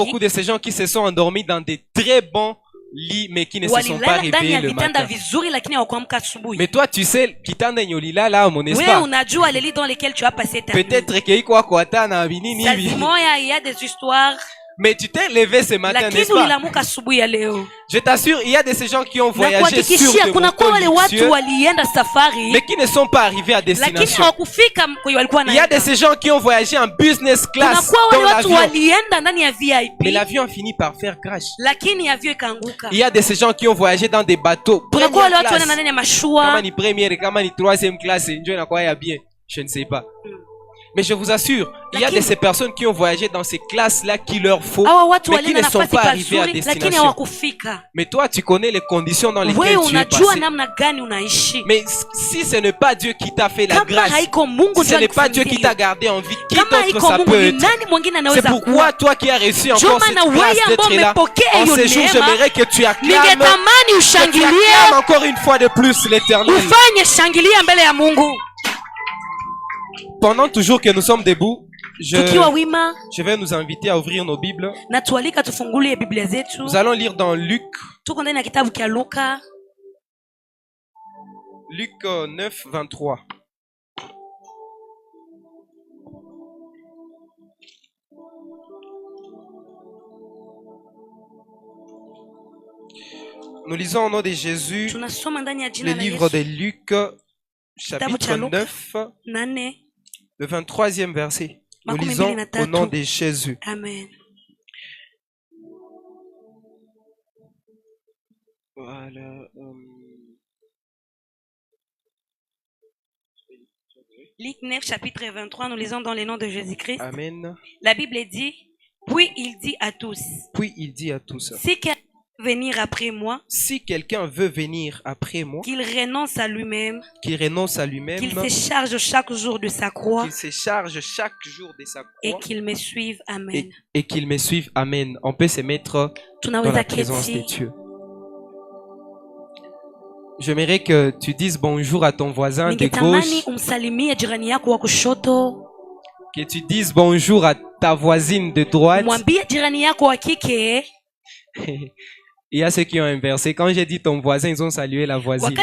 beaucoup de ces gens qui se sont endormis dans des très bons lits, mais qui ne se sont pas réveillés le matin. Mais toi, tu sais, kitanda nyolila là, mon espoir. Peut-être qu'il y a quoi quoi na binini. Il y a des histoires. Mais tu t'es levé ce matin, n'est-ce pas? Je t'assure, il y a de ces gens qui ont voyagé sur des motos luxueux, mais qui ne sont pas arrivés à destination. Il y a de ces gens qui ont voyagé en business class dans l'avion, mais l'avion a fini par faire crash. Il y a de ces gens qui ont voyagé dans des bateaux première classe, kama ni première, kama ni troisième classe, je ne sais pas. Mais je vous assure, il y a de ces personnes qui ont voyagé dans ces classes-là qu'il leur faut, mais qui ne sont pas arrivées à destination. Mais toi, tu connais les conditions dans lesquelles tu es passé. Mais si ce n'est pas Dieu qui t'a fait la grâce, ce n'est pas Dieu qui t'a gardé en vie, qui d'autre ça peut être? C'est pourquoi toi qui as reçu encore cette grâce d'être là, en ce jour, j'aimerais que tu acclames encore une fois de plus l'Éternel. Pendant toujours que nous sommes debout, je vais nous inviter à ouvrir nos Bibles. Nous allons lire dans Luc. Luc 9, 23. Nous lisons au nom de Jésus le livre de Luc, chapitre 9. Le 23e verset. Nous lisons au nom de Jésus. Amen. Voilà. Luc 9, chapitre 23, nous lisons dans le nom de Jésus-Christ. Amen. La Bible dit, puis il dit à tous. Puis il dit à tous. Si quelqu'un veut venir après moi, qu'il renonce à lui-même, qu'il se charge chaque jour de sa croix, et qu'il me suive. Amen. Et qu'il me suive. Amen. On peut se mettre dans la présence de Dieu. J'aimerais que tu dises bonjour à ton voisin de gauche. Que tu dises bonjour à ta voisine de droite. Il y a ceux qui ont inversé. Quand j'ai dit ton voisin, ils ont salué la voisine.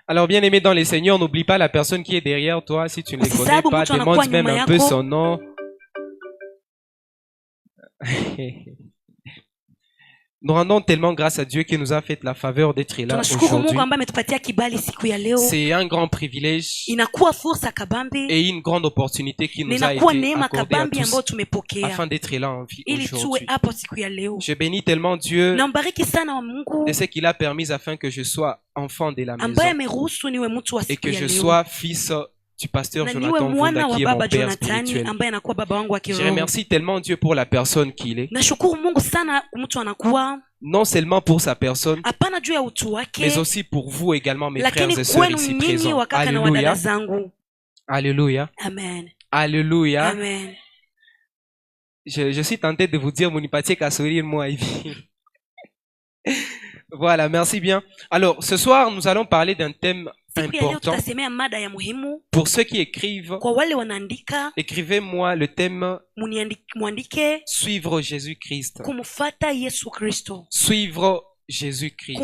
Alors, bien aimé dans les Seigneurs, n'oublie pas la personne qui est derrière toi. Si tu ne les connais pas, demande même un peu son nom. Nous rendons tellement grâce à Dieu qui nous a fait la faveur d'être là aujourd'hui. C'est un grand privilège et une grande opportunité qui nous a été accordée à tous afin d'être là en vie aujourd'hui. Je bénis tellement Dieu de ce qu'il a permis afin que je sois enfant de la maison et que je sois fils du pasteur Jonathan Vunda qui est mon père spirituel. Je remercie tellement Dieu pour la personne qu'il est. Non seulement pour sa personne, mais aussi pour vous également, mes frères et sœurs ici présents. Alléluia. Alléluia. Amen. Alléluia. Amen. Je suis tenté de vous dire, Mounipatie qu'à sourire moi. Voilà, merci bien. Alors, ce soir, nous allons parler d'un thème important. Pour ceux qui écrivent, écrivez-moi le thème suivre Jésus-Christ. Suivre Jésus-Christ. Et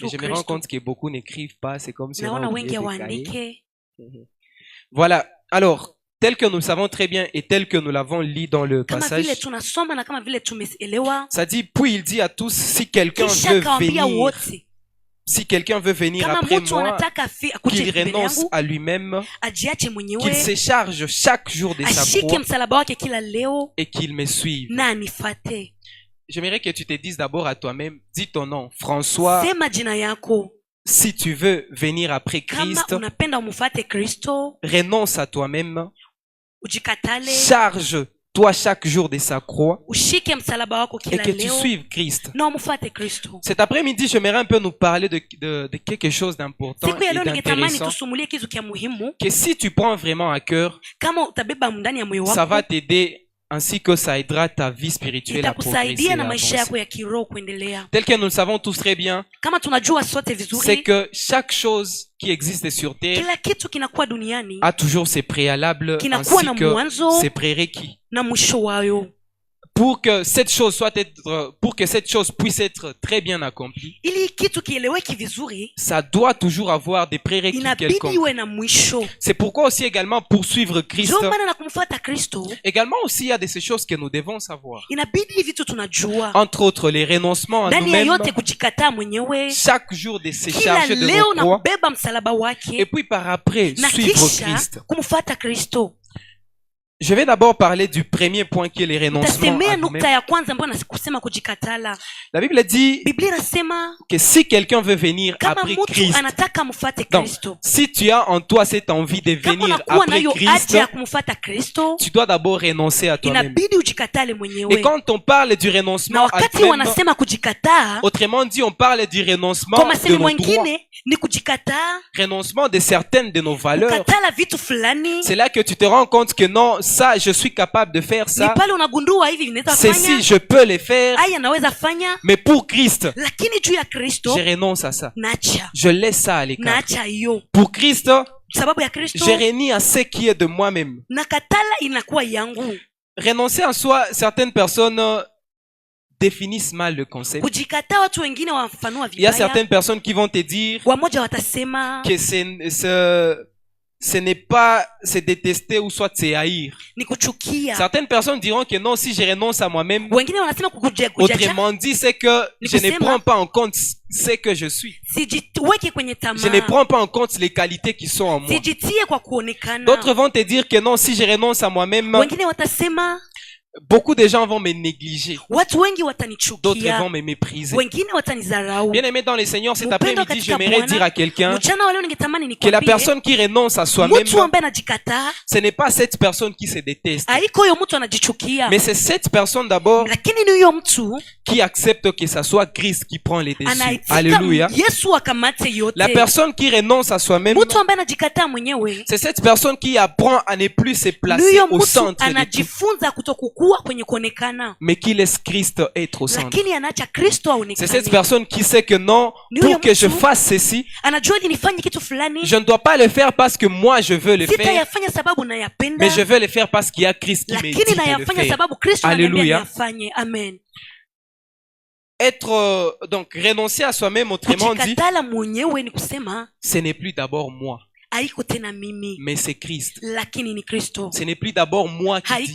je me rends compte que beaucoup n'écrivent pas, c'est comme si on oubliait. Voilà, alors, tel que nous le savons très bien et tel que nous l'avons lu dans le passage, ça dit, puis il dit à tous, si quelqu'un veut venir après moi, qu'il renonce à lui-même, qu'il se charge chaque jour de sa croix et qu'il me suive. J'aimerais que tu te dises d'abord à toi-même, dis ton nom, François. Si tu veux venir après Christ, renonce à toi-même, charge-toi chaque jour de sa croix et que tu suives Christ. Cet après-midi, j'aimerais un peu nous parler de quelque chose d'important et d'intéressant que si tu prends vraiment à cœur, ça va t'aider ainsi que ça aidera ta vie spirituelle à progresser et à avancer. Tel que nous le savons tous très bien, c'est que chaque chose qui existe sur terre a toujours ses préalables ainsi que ses prérequis. Pour que cette chose puisse être très bien accomplie, ça doit toujours avoir des prérequis quelconques. C'est pourquoi aussi également poursuivre Christ. Également aussi il y a de ces choses que nous devons savoir. Entre autres les renoncements à nous-mêmes, chaque jour de se charger de nos croix, et puis par après suivre Christ. Je vais d'abord parler du premier point qui est les renoncements à nous-mêmes. La Bible dit que si quelqu'un veut venir après Christ, donc si tu as en toi cette envie de venir après Christ, tu dois d'abord renoncer à toi-même. Et quand on parle du renoncement à toi-même, autrement dit, on parle du renoncement de nos droits, renoncement de certaines de nos valeurs. C'est là que tu te rends compte que non, ça, je suis capable de faire ça. Ceci, je peux le faire. Mais pour Christ, je renonce à ça. Je laisse ça à l'écart. Pour Christ, je renie à ce qui est de moi-même. Renoncer en soi, certaines personnes définissent mal le concept. Il y a certaines personnes qui vont te dire que ce n'est pas se détester ou soit se haïr. Certaines personnes diront que non, si je renonce à moi-même, autrement dit, c'est que je ne prends pas en compte ce que je suis. Je ne prends pas en compte les qualités qui sont en moi. D'autres vont te dire que non, si je renonce à moi-même, beaucoup de gens vont me négliger. D'autres vont me mépriser. Bien aimé dans le Seigneur, cet après-midi, j'aimerais dire à quelqu'un que la personne qui renonce à soi-même, ce n'est pas cette personne qui se déteste, mais c'est cette personne d'abord qui accepte que ce soit Christ qui prend les dessus. Alléluia. La personne qui renonce à soi-même, c'est cette personne qui apprend à ne plus se placer au centre de tout, mais qui laisse Christ être au centre. C'est cette personne qui sait que non, pour que je fasse ceci, je ne dois pas le faire parce que moi je veux le faire, mais je veux le faire parce qu'il y a Christ qui me dit de le faire. Alléluia. Être donc renoncer à soi-même, autrement dit, ce n'est plus d'abord moi, mais c'est Christ. Ce n'est plus d'abord moi qui dis,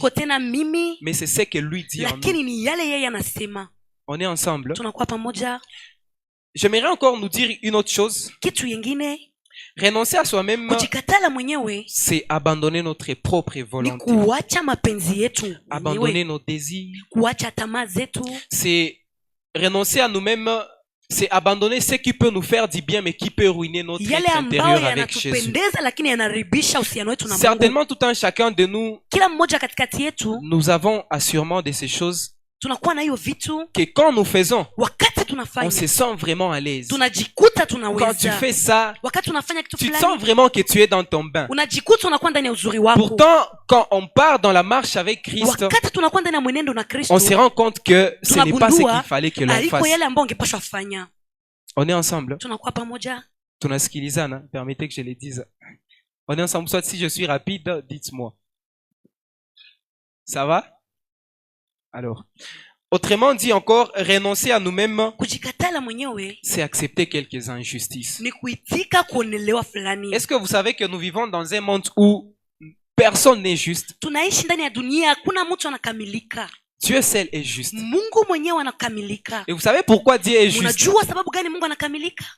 mais c'est ce que lui dit en nous. On est ensemble. J'aimerais encore nous dire une autre chose. Renoncer à soi-même, c'est abandonner notre propre volonté, abandonner nos désirs. C'est renoncer à nous-mêmes, c'est abandonner ce qui peut nous faire du bien mais qui peut ruiner notre être intérieur avec Jésus. Certainement tout un chacun de nous, nous avons assurément de ces choses que quand nous faisons, on se sent vraiment à l'aise. Quand tu fais ça, tu te sens vraiment que tu es dans ton bain. Pourtant, quand on part dans la marche avec Christ, on se rend compte que ce n'est pas ce qu'il fallait que l'on fasse. On est ensemble. Tunasikilizana, permettez que je le dise. On est ensemble. Soit si je suis rapide, dites-moi. Ça va? Alors, autrement dit encore, renoncer à nous-mêmes, c'est accepter quelques injustices. Est-ce que vous savez que nous vivons dans un monde où personne n'est juste? Dieu seul est juste. Et vous savez pourquoi Dieu est juste?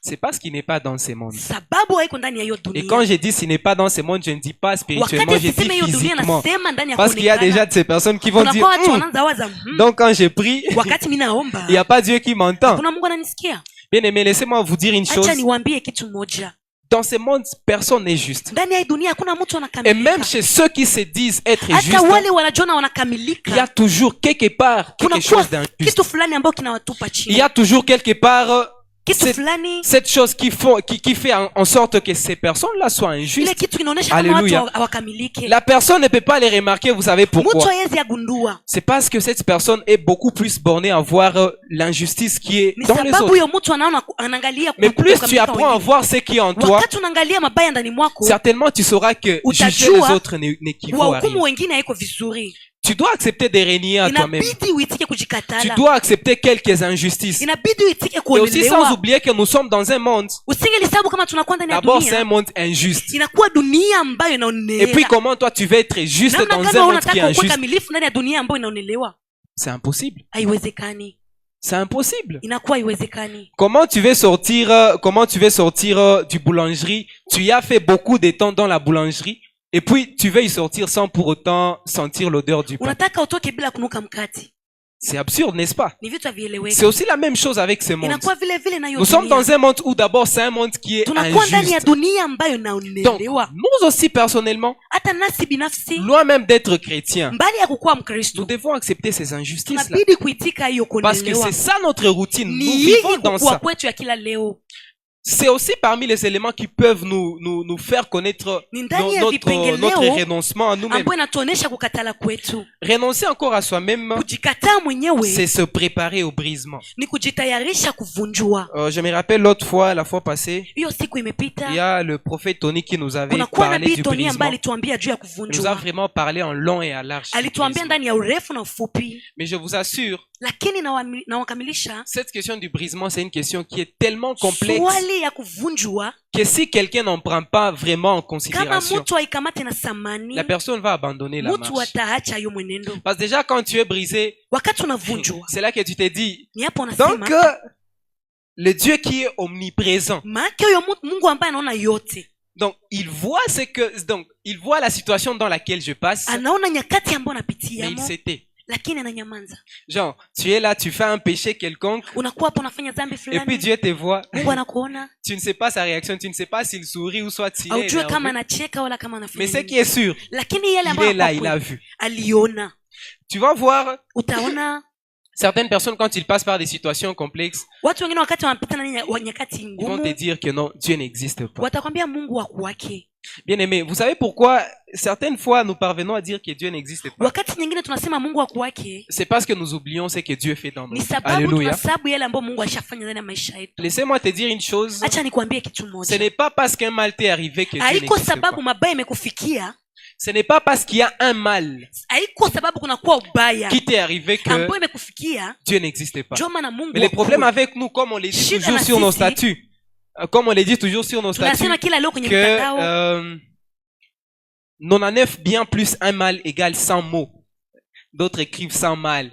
C'est parce qu'il n'est pas dans ce monde. Et quand je dis s'il n'est pas dans ce monde, je ne dis pas spirituellement, je dis physiquement. Parce qu'il y a déjà de ces personnes qui vont dire donc quand je prie, il n'y a pas Dieu qui m'entend. Bien aimé, laissez-moi vous dire une chose. Dans ce monde, personne n'est juste. Et même chez ceux qui se disent être justes, il y a toujours quelque part quelque chose d'injuste. Il y a toujours quelque part cette chose qui fait en sorte que ces personnes-là soient injustes. Alléluia. La personne ne peut pas les remarquer, vous savez pourquoi? C'est parce que cette personne est beaucoup plus bornée à voir l'injustice qui est dans les autres. Mais plus tu apprends à voir ce qui est en toi, certainement tu sauras que juger les autres n'équivaut à rien. Tu dois accepter de régner à toi-même. Tu dois accepter quelques injustices. Et aussi sans oublier que nous sommes dans un monde. D'abord, c'est un monde injuste. Et puis comment toi tu veux être juste dans un monde qui est injuste? C'est impossible. C'est impossible. Comment tu veux sortir du boulangerie? Tu y as fait beaucoup de temps dans la boulangerie. Et puis, tu veux y sortir sans pour autant sentir l'odeur du pain. C'est absurde, n'est-ce pas? C'est aussi la même chose avec ce monde. Nous sommes dans un monde où d'abord c'est un monde qui est injuste. Donc, nous aussi personnellement, loin même d'être chrétiens, nous devons accepter ces injustices-là. Parce que c'est ça notre routine. Nous vivons dans ça. C'est aussi parmi les éléments qui peuvent nous faire connaître notre renoncement à nous-mêmes. Renoncer encore à soi-même, c'est se préparer au brisement. Je me rappelle l'autre fois, la fois passée, il y a le prophète Tony qui nous avait parlé du brisement. Il nous a vraiment parlé en long et en large. Mais je vous assure, cette question du brisement, c'est une question qui est tellement complexe que si quelqu'un n'en prend pas vraiment en considération, la personne va abandonner la marche. Parce que déjà quand tu es brisé, c'est là que tu te dis, donc le Dieu qui est omniprésent, donc il voit la situation dans laquelle je passe, mais il s'était. Genre, tu es là, tu fais un péché quelconque, et puis Dieu te voit. Tu ne sais pas sa réaction, tu ne sais pas s'il sourit ou soit s'il est énervé. Mais ce qui est sûr, il est là, il a vu. Tu vas voir certaines personnes, quand ils passent par des situations complexes, ils vont te dire que non, Dieu n'existe pas. Bien aimé, vous savez pourquoi certaines fois nous parvenons à dire que Dieu n'existe pas? C'est parce que nous oublions ce que Dieu fait dans nos vies. Alléluia. Laissez-moi te dire une chose. Ce n'est pas parce qu'un mal t'est arrivé que Dieu n'existe pas. Ce n'est pas parce qu'il y a un mal qui t'est arrivé que Dieu n'existe pas. Mais le problème avec nous, comme on le dit toujours sur nos statuts, que 99 bien plus un mal égale 100 mots. D'autres écrivent 100 mal.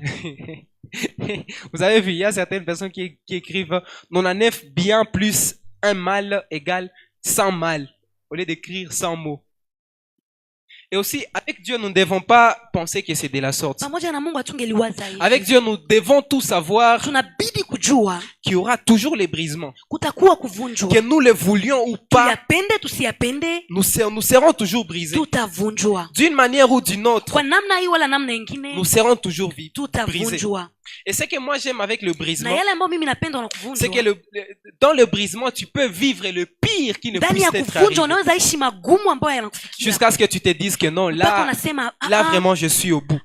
Vous avez vu, il y a certaines personnes qui écrivent 99 bien plus un mal égale 100 mal, au lieu d'écrire 100 mots. Et aussi, avec Dieu, nous ne devons pas penser que c'est de la sorte. Avec Dieu, nous devons tous savoir qu'il y aura toujours les brisements. Que nous le voulions ou pas, nous serons toujours brisés. D'une manière ou d'une autre, nous serons toujours brisés. Et ce que moi j'aime avec le brisement, c'est que dans le brisement, tu peux vivre le pire qui ne puisse t'être arrivé. Jusqu'à ce que tu te dises que non, là vraiment je suis au bout.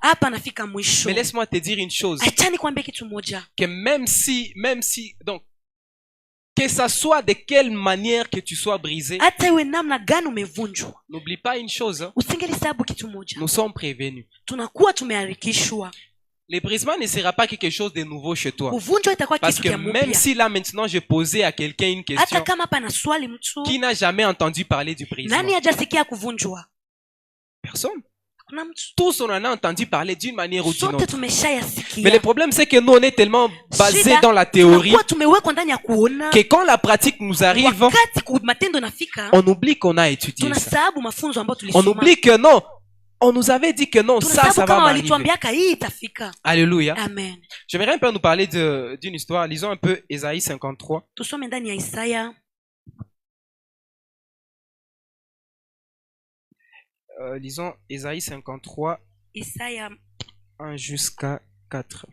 Mais laisse-moi te dire une chose, que même si, donc, que ça soit de quelle manière que tu sois brisé, n'oublie pas une chose, hein, nous sommes prévenus. Le brisement ne sera pas quelque chose de nouveau chez toi. Parce que même si là maintenant je posais à quelqu'un une question, qui n'a jamais entendu parler du brisement? Personne. Tous on en a entendu parler d'une manière ou d'une autre. Mais le problème c'est que nous on est tellement basés dans la théorie que quand la pratique nous arrive, on oublie qu'on a étudié ça. On oublie que non, on nous avait dit que non, ça va m'arriver. Alléluia. Amen. J'aimerais un peu nous parler d'une histoire. Lisons un peu Ésaïe 53. Lisons Ésaïe 53, 1 jusqu'à 4.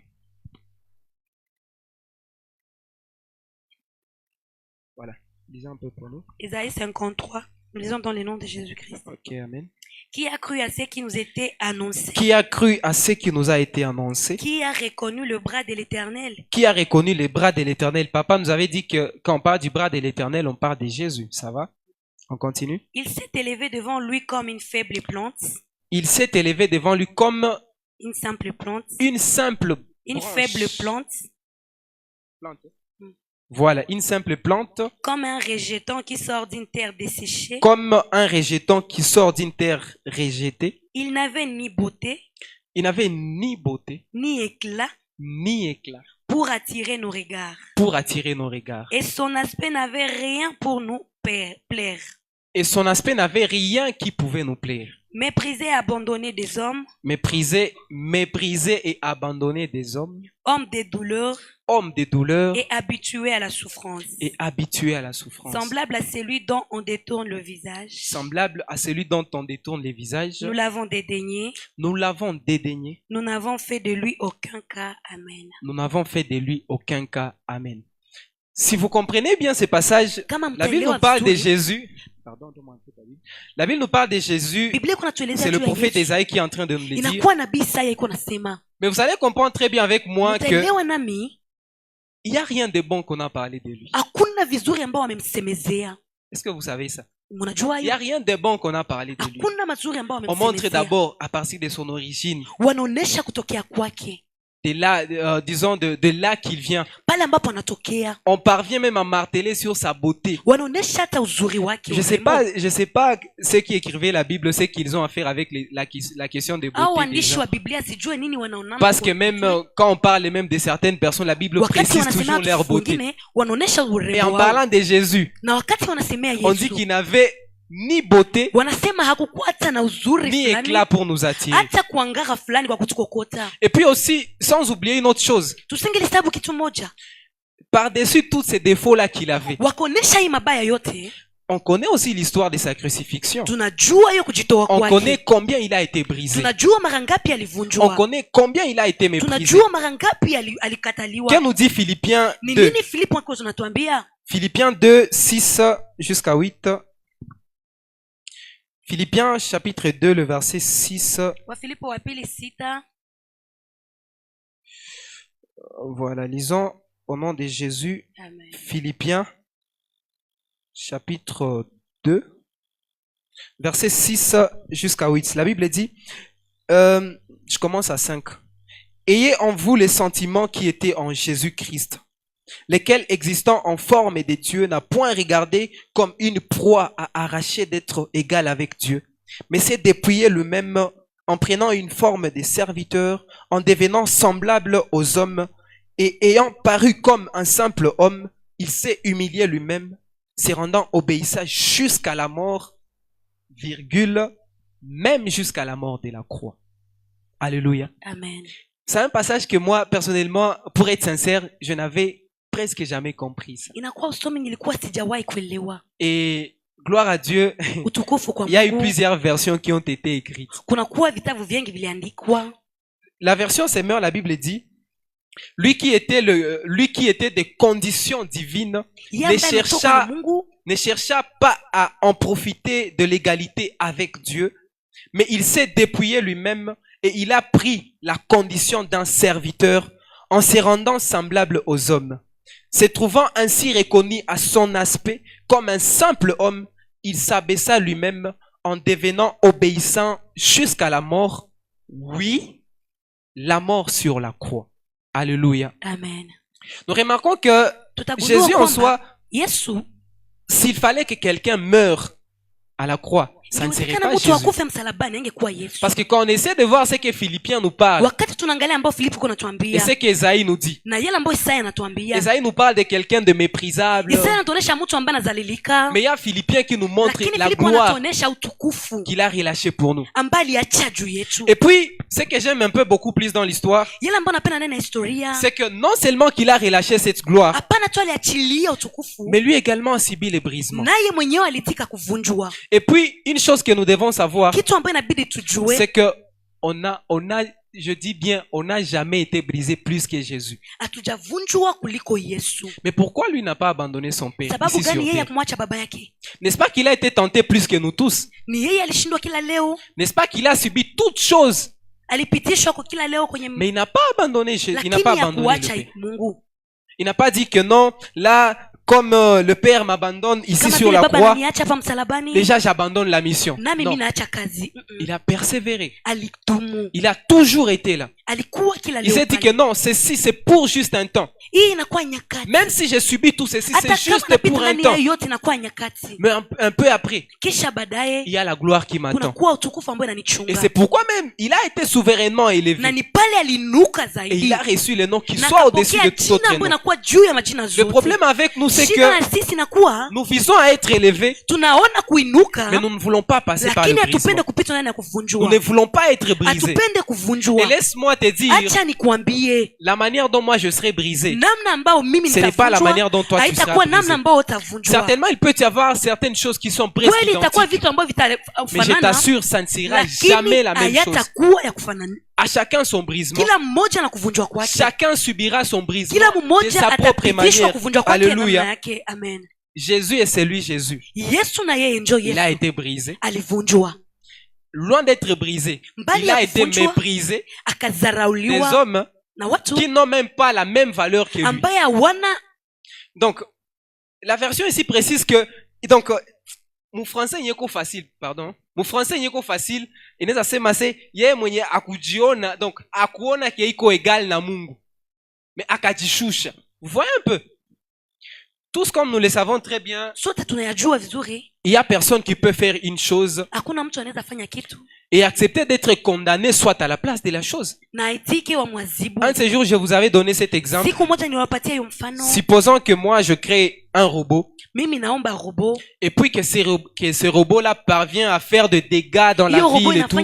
Lisez un peu pour nous. Isaïe 53. Nous lisons dans le nom de Jésus-Christ. Ok, amen. Qui a cru à ce qui nous était annoncé? Qui a cru à ce qui nous a été annoncé? Qui a reconnu le bras de l'Éternel? Qui a reconnu les bras de l'Éternel? Papa nous avait dit que quand on parle du bras de l'Éternel, on parle de Jésus. Ça va? On continue. Il s'est élevé devant lui comme une faible plante. Il s'est élevé devant lui comme une simple plante. Une faible plante. Voilà, une simple plante. Comme un rejeton qui sort d'une terre desséchée. Comme un rejeton qui sort d'une terre rejetée. Il n'avait ni beauté. Il n'avait ni beauté. Ni éclat. Ni éclat. Pour attirer nos regards. Pour attirer nos regards. Et son aspect n'avait rien pour nous plaire. Et son aspect n'avait rien qui pouvait nous plaire. Méprisé et abandonné des hommes. Méprisé et abandonné des hommes. Homme des douleurs. Homme des douleurs. Et habitué à la souffrance. Et habitué à la souffrance. Semblable à celui dont on détourne le visage. Semblable à celui dont on détourne les visages. Nous l'avons dédaigné. Nous l'avons dédaigné. Nous n'avons fait de lui aucun cas. Amen. Nous n'avons fait de lui aucun cas. Amen. Si vous comprenez bien ces passages, la Bible nous parle de Jésus. Pardon, la Bible nous parle de Jésus. C'est le prophète Isaïe qui est en train de nous le dire. Mais vous allez comprendre très bien avec moi que il n'y a rien de bon qu'on a parlé de lui. Est-ce que vous savez ça? Il n'y a rien de bon qu'on a parlé de lui. On montre d'abord à partir de son origine. De là, disons de là qu'il vient. On parvient même à marteler sur sa beauté. Je sais pas ceux qui écrivaient la Bible, c'est qu'ils ont à faire avec la question de beauté. Parce que même quand on parle même de certaines personnes, la Bible précise toujours leur beauté. Mais en parlant de Jésus, on dit qu'il n'avait ni beauté, ni éclat pour nous attirer. Et puis aussi, sans oublier une autre chose, par-dessus tous ces défauts-là qu'il avait, on connaît aussi l'histoire de sa crucifixion. On connaît combien il a été brisé. On connaît combien il a été méprisé. Qu'est-ce nous dit Philippiens 2? Philippiens 2, 6 jusqu'à 8. Philippiens chapitre 2, le verset 6. Voilà, lisons au nom de Jésus. Amen. Philippiens chapitre 2, verset 6 jusqu'à 8. La Bible dit, je commence à 5. Ayez en vous les sentiments qui étaient en Jésus-Christ, lesquels existant en forme de Dieu n'a point regardé comme une proie à arracher d'être égal avec Dieu, mais s'est dépouillé lui-même en prenant une forme de serviteur, en devenant semblable aux hommes, et ayant paru comme un simple homme, il s'est humilié lui-même, se rendant obéissant jusqu'à la mort, virgule, même jusqu'à la mort de la croix. Alléluia. Amen. C'est un passage que moi, personnellement, pour être sincère, je n'avais presque jamais compris ça. Et gloire à Dieu, il y a eu plusieurs versions qui ont été écrites. La version Semeur, la Bible dit, lui qui était des conditions divines, ne chercha pas à en profiter de l'égalité avec Dieu, mais il s'est dépouillé lui-même et il a pris la condition d'un serviteur en se rendant semblable aux hommes. Se trouvant ainsi reconnu à son aspect comme un simple homme, il s'abaissa lui-même en devenant obéissant jusqu'à la mort. Oui, la mort sur la croix. Alléluia. Amen. Nous remarquons que Jésus en soi, s'il fallait que quelqu'un meure à la croix, ça ne serait pas Jésus. Parce que quand on essaie de voir ce que Philippiens nous parle et ce qu'Ésaïe nous dit, Ésaïe nous parle de quelqu'un de méprisable, mais il y a Philippiens qui nous montre la gloire qu'il a relâchée pour nous. Et puis, ce que j'aime un peu beaucoup plus dans l'histoire, c'est que non seulement qu'il a relâché cette gloire, mais lui également a subi les brisements. Et puis, une chose que nous devons savoir, c'est que on a je dis bien, on n'a jamais été brisé plus que Jésus. Mais pourquoi lui n'a pas abandonné son père ici sur terre? N'est-ce pas qu'il a été tenté plus que nous tous? N'est-ce pas qu'il a subi toutes choses? Mais il n'a pas abandonné Jésus. Il n'a pas abandonné le père. Il n'a pas dit que non, là, comme le père m'abandonne ici sur la croix, déjà j'abandonne la mission. Non. Il a persévéré. Il a toujours été là. Il s'est dit que non, ceci c'est pour juste un temps. Même si j'ai subi tout ceci, c'est juste pour un temps. Mais un peu après, il y a la gloire qui m'attend. Et c'est pourquoi même il a été souverainement élevé. Et il a reçu le nom qui soit au-dessus de tout autre nom. Le problème avec nous, c'est que nous visons à être élevés, mais nous ne voulons pas passer par le brisement. Nous ne voulons pas être brisés. Et laisse-moi te dire, la manière dont moi je serai brisé, ce n'est pas la manière dont toi tu seras brisé. Certainement, il peut y avoir certaines choses qui sont presque identiques, mais je t'assure, ça ne sera jamais la même chose. À chacun son brisement. Chacun subira son brisement de sa propre manière. Alléluia. Jésus est celui Jésus. Il a été brisé. Loin d'être brisé, il a été méprisé des hommes qui n'ont même pas la même valeur que lui. Donc, la version ici précise que, donc, mon français n'est pas facile, pardon. Mon français n'est pas facile. Et nous avons yeye mwenye akujiona, donc akuona ki iko égal na Mungu. Mais akajishusha. Vous voyez un peu? Tous comme nous le savons très bien, il y a personne qui peut faire une chose et accepter d'être condamné soit à la place de la chose. Un de ces jours, je vous avais donné cet exemple. Supposons que moi, je crée un robot. Et puis que ce robot-là parvient à faire des dégâts dans la ville et tout.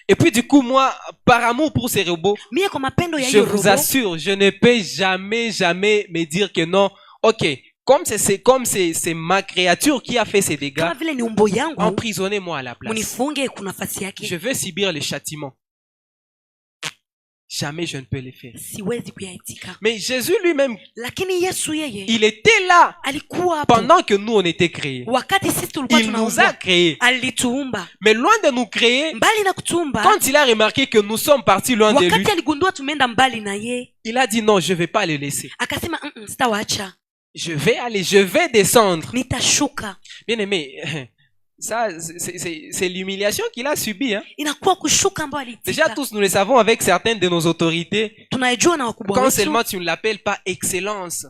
Et puis du coup, moi, par amour pour ces robots, je vous assure, je ne peux jamais me dire que non, ok, comme c'est ma créature qui a fait ces dégâts, emprisonnez-moi à la place. Je veux subir le châtiment. Jamais je ne peux le faire. Mais Jésus lui-même, il était là pendant que nous on était créés. Il nous a créés. Mais loin de nous créer, quand il a remarqué que nous sommes partis loin de lui, il a dit non, je ne vais pas le laisser. Je vais aller, je vais descendre. Bien aimé, ça, c'est l'humiliation qu'il a subie. Hein? Déjà, tous nous le savons avec certaines de nos autorités. Quand seulement tu ne l'appelles pas excellence,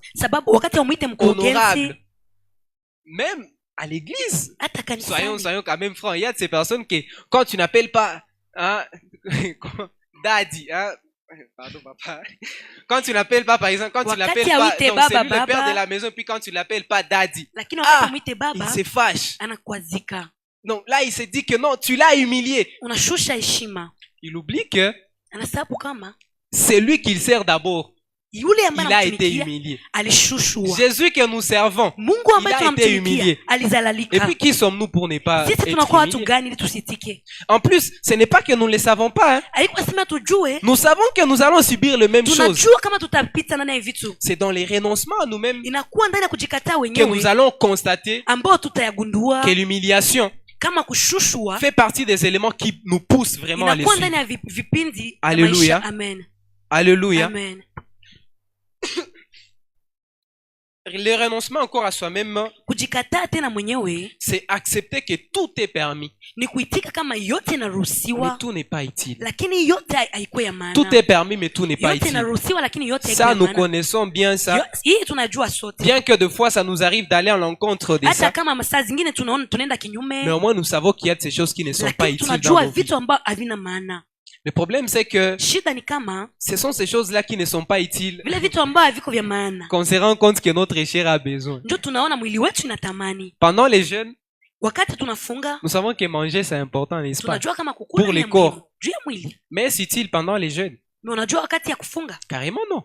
honorable, même à l'église, soyons quand même francs. Il y a de ces personnes qui, quand tu n'appelles pas hein, daddy, hein, pardon papa, quand tu l'appelles pas par exemple, quand tu l'appelles pas, donc c'est lui le père de la maison, puis quand tu l'appelles pas daddy, il se fâche. Donc là il se dit que non, tu l'as humilié. Il oublie que c'est lui qu'il sert d'abord. Il a été humilié. Jésus que nous servons, il a été humilié. Et puis qui sommes-nous pour ne pas être humiliés? En plus, ce n'est pas que nous ne le savons pas. Hein. Nous savons que nous allons subir les mêmes choses. C'est dans les renoncements à nous-mêmes que nous allons constater que l'humiliation fait partie des éléments qui nous poussent vraiment à les suivre. Alléluia. Alléluia. Le renoncement encore à soi-même, c'est accepter que tout est permis. Mais tout n'est pas utile. Tout est permis, mais tout n'est pas utile. Ça, nous connaissons bien ça. Bien que de fois, ça nous arrive d'aller à l'encontre de ça. Mais au moins, nous savons qu'il y a de ces choses qui ne sont pas utiles dans nos vies. Le problème, c'est que ce sont ces choses-là qui ne sont pas utiles qu'on se rend compte que notre chair a besoin. Pendant les jeûnes, nous savons que manger, c'est important, n'est-ce pas? Pour les corps. Mais est-ce utile pendant les jeûnes? Carrément non.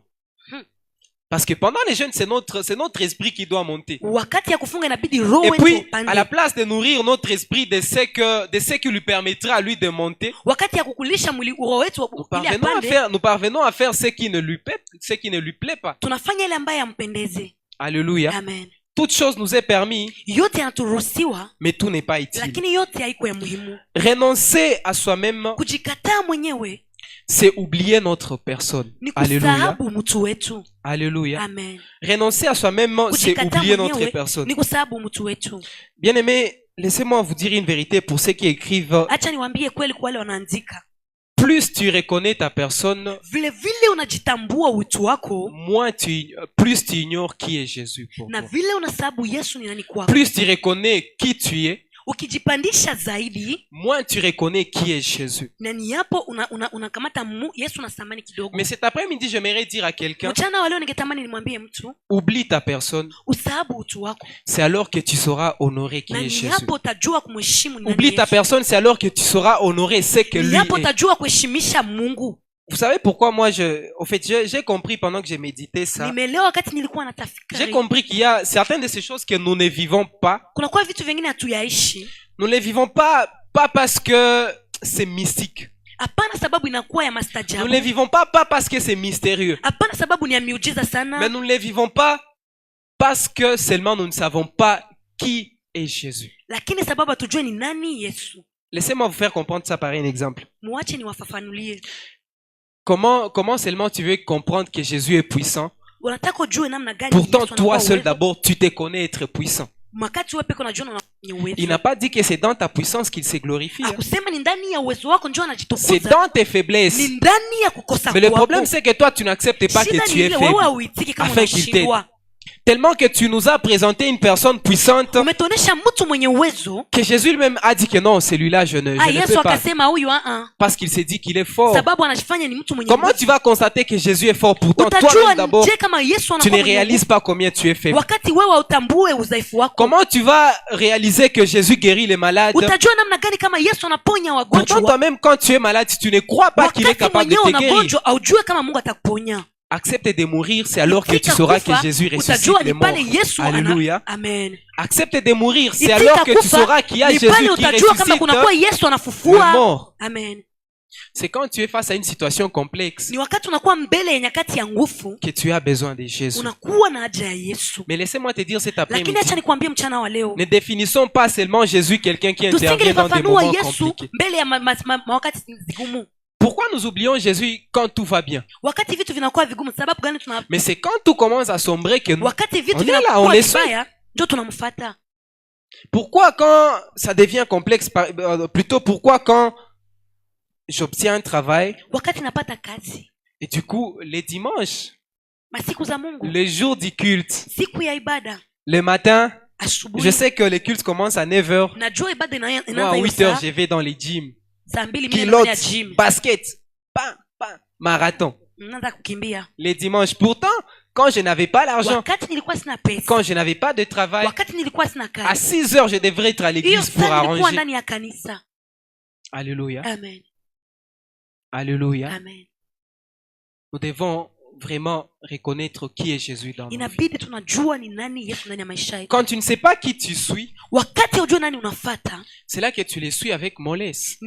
Parce que pendant les jeûnes, c'est notre esprit qui doit monter. Et puis, à la place de nourrir notre esprit de ce qui lui permettra à lui de monter, nous parvenons à faire ce qui ne lui plaît pas. Alléluia. Amen. Toute chose nous est permis, mais tout n'est pas utile. Renoncer à soi-même, c'est oublier notre personne. Alléluia. Alléluia. Amen. Renoncer à soi-même, c'est oublier notre personne. Bien aimé, laissez-moi vous dire une vérité pour ceux qui écrivent. Plus tu reconnais ta personne, plus tu ignores qui est Jésus pour toi. Plus tu reconnais qui tu es, moins tu reconnais qui est Jésus. Mais cet après-midi, j'aimerais dire à quelqu'un, oublie ta personne. C'est alors que tu sauras honorer qui est Jésus. Oublie ta personne, c'est alors que tu sauras honorer ce que lui est. Vous savez pourquoi moi, j'ai compris pendant que j'ai médité ça. J'ai compris qu'il y a certaines de ces choses que nous ne vivons pas. Nous ne les vivons pas parce que c'est mystique. Nous ne les vivons pas parce que c'est mystérieux. Mais nous ne les vivons pas parce que seulement nous ne savons pas qui est Jésus. Laissez-moi vous faire comprendre ça par un exemple. Comment seulement tu veux comprendre que Jésus est puissant? Pourtant, toi seul d'abord, tu te connais être puissant. Il n'a pas dit que c'est dans ta puissance qu'il se glorifie. C'est dans tes faiblesses. Mais le problème, c'est que toi, tu n'acceptes pas que tu es faible afin qu'il t'aide. Tellement que tu nous as présenté une personne puissante que Jésus lui-même a dit que non, celui-là, je ne peux pas. Parce qu'il s'est dit qu'il est fort. Comment tu vas constater que Jésus est fort? Pourtant, toi-même d'abord, tu ne réalises pas combien tu es faible. Comment tu vas réaliser que Jésus guérit les malades? Pourtant, toi-même, quand tu es malade, tu ne crois pas qu'il est capable de te guérir. Accepte de mourir, c'est alors que tu sauras que Jésus ressuscite les morts. Alléluia. Amen. Accepte de mourir, c'est alors que tu sauras qu'il y a Jésus qui ressuscite les morts. Amen. C'est quand tu es face à une situation complexe que tu as besoin de Jésus. Mais laissez-moi te dire cet après-midi, ne définissons pas seulement Jésus quelqu'un qui intervient dans des moments compliqués. Pourquoi nous oublions Jésus quand tout va bien? Mais c'est quand tout commence à sombrer que nous, on est là, on les suit. Pourquoi quand ça devient complexe, plutôt pourquoi quand j'obtiens un travail, et du coup les dimanches, les jours du culte, le matin, je sais que les cultes commencent à 9h, moi à 8h je vais dans les gyms. Pilote, basket, marathon. Les dimanches. Pourtant, quand je n'avais pas l'argent, quand je n'avais pas de travail, à 6h, je devrais être à l'église pour arranger. Alléluia. Amen. Alléluia. Amen. Nous devons vraiment reconnaître qui est Jésus dans nos vies. Quand tu ne sais pas qui tu suis, c'est là que tu les suis avec mollesse.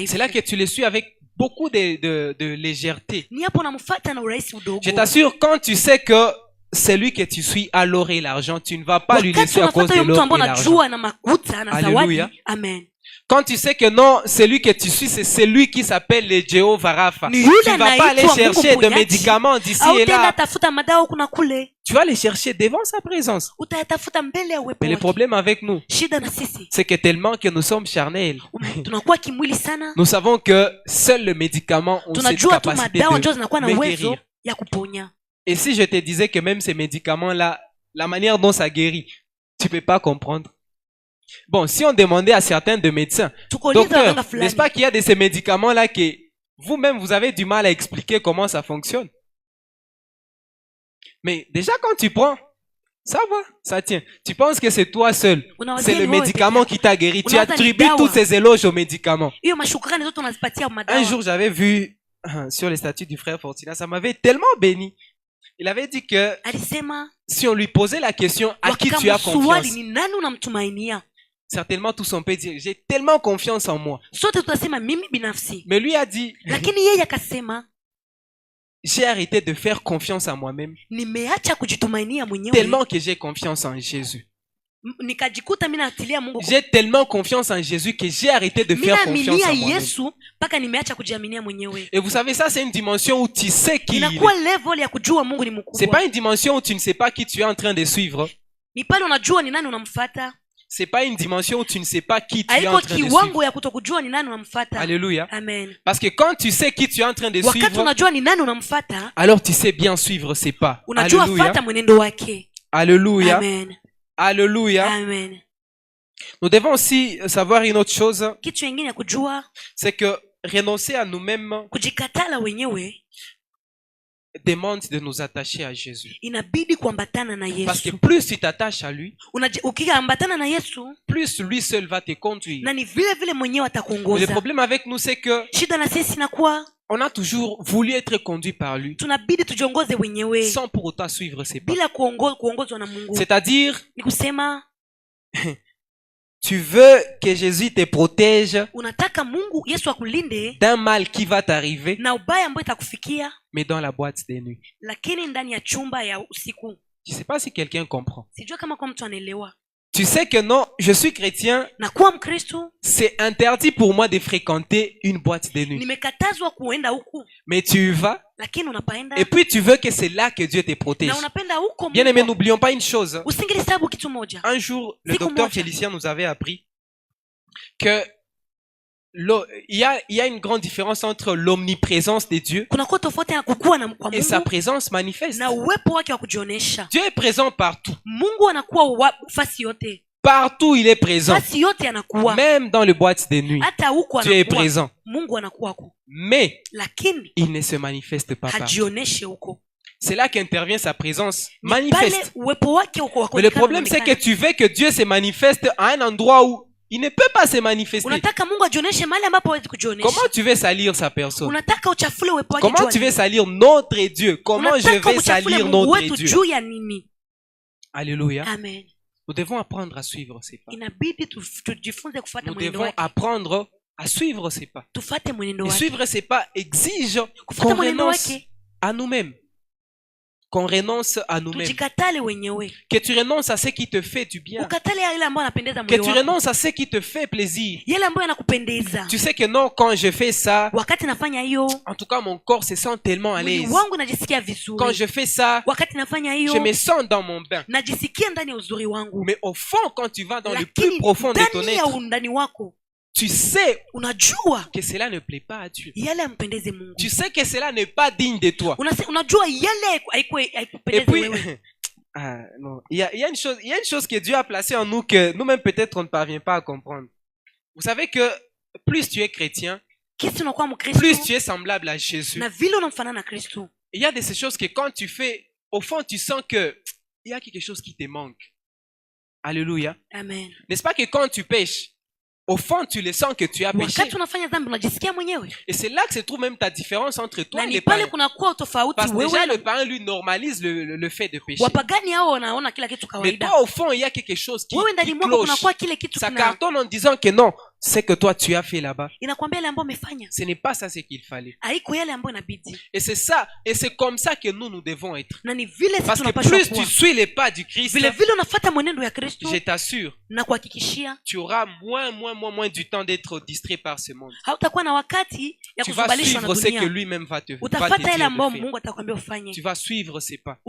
C'est là que tu les suis avec beaucoup de légèreté. Je t'assure, quand tu sais que celui que tu suis a l'or et l'argent, tu ne vas pas lui laisser à cause de l'or et l'argent. Alléluia. Amen. Quand tu sais que non, celui que tu suis, c'est celui qui s'appelle le Jéhovah Rapha. Tu ne vas pas aller chercher de médicaments d'ici et là. Tu vas les chercher devant sa présence. Mais le problème avec nous, c'est que tellement que nous sommes charnels, nous savons que seul le médicament a cette capacité de me guérir. Et si je te disais que même ces médicaments-là, la manière dont ça guérit, tu ne peux pas comprendre. Bon, si on demandait à certains de médecins, docteur, n'est-ce pas qu'il y a de ces médicaments-là que vous-même, vous avez du mal à expliquer comment ça fonctionne? Mais déjà, quand tu prends, ça va, ça tient. Tu penses que c'est toi seul. C'est le médicament qui t'a guéri. Tu attribues tous ces éloges aux médicaments. Un jour, j'avais vu sur les statuts du frère Fortina, ça m'avait tellement béni. Il avait dit que si on lui posait la question à qui tu as confiance, certainement tous on peut dire j'ai tellement confiance en moi. Mais lui a dit j'ai arrêté de faire confiance à moi-même tellement que j'ai confiance en Jésus. J'ai tellement confiance en Jésus que j'ai arrêté de faire confiance en moi-même. Et vous savez, ça c'est une dimension où tu sais qui il est. C'est pas une dimension où tu ne sais pas qui tu es en train de suivre. C'est pas une dimension où tu ne sais pas qui tu es en train de suivre. Alléluia. Amen. Parce que quand tu sais qui tu es en train de suivre, alors tu sais bien suivre ses pas. Alléluia. Alléluia. Amen. Alléluia. Amen. Nous devons aussi savoir une autre chose. C'est que renoncer à nous-mêmes demande de nous attacher à Jésus. Parce que plus tu t'attaches à lui, plus lui seul va te conduire. Le problème avec nous, c'est que on a toujours voulu être conduit par lui sans pour autant suivre ses pas. C'est-à-dire, tu veux que Jésus te protège d'un mal qui va t'arriver, mais dans la boîte de nuit. Je ne sais pas si quelqu'un comprend. Tu sais que non, je suis chrétien. C'est interdit pour moi de fréquenter une boîte de nuit. Mais tu y vas. Et puis tu veux que c'est là que Dieu te protège. Bien aimé, n'oublions pas une chose. Un jour, le docteur Félicien nous avait appris que il y a une grande différence entre l'omniprésence de Dieu et sa présence manifeste. Dieu est présent partout. Partout il est présent. Même dans les boîtes de nuit, Dieu est présent. Mais il ne se manifeste pas partout. C'est là qu'intervient sa présence manifeste. Mais le problème c'est que tu veux que Dieu se manifeste à un endroit où il ne peut pas se manifester. Comment tu veux salir sa personne? Comment tu veux salir notre Dieu? Comment je vais salir notre Dieu? Alléluia. Amen. Nous devons apprendre à suivre ses pas. Nous devons apprendre à suivre ses pas. Et suivre ses pas exige qu'on renonce à nous-mêmes. Qu'on renonce à nous-mêmes. Que tu renonces à ce qui te fait du bien. Que tu renonces à ce qui te fait plaisir. Tu sais que non, quand je fais ça, en tout cas mon corps se sent tellement à l'aise. Quand je fais ça, je me sens dans mon bain. Mais au fond, quand tu vas dans le plus profond de ton être, tu sais que cela ne plaît pas à Dieu. Tu sais que cela n'est pas digne de toi. Et puis, non, il y a une chose que Dieu a placée en nous que nous-mêmes peut-être on ne parvient pas à comprendre. Vous savez que plus tu es chrétien, plus tu es semblable à Jésus. Il y a de ces choses que quand tu fais, au fond tu sens que il y a quelque chose qui te manque. Alléluia. Amen. N'est-ce pas que quand tu pêches, au fond, tu le sens que tu as péché. Et c'est là que se trouve même ta différence entre toi et les païens. Parce que déjà, le païen, lui, normalise le fait de pécher. Mais toi, au fond, il y a quelque chose qui cloche. Ça cartonne en disant que non, c'est que toi, tu as fait là-bas. Ce n'est pas ça ce qu'il fallait. Et c'est ça, et c'est comme ça que nous devons être. Parce que plus tu suis les pas du Christ, je t'assure, tu auras moins du temps d'être distrait par ce monde. Tu vas suivre ce que lui-même va te dire de faire. Tu vas suivre ses pas.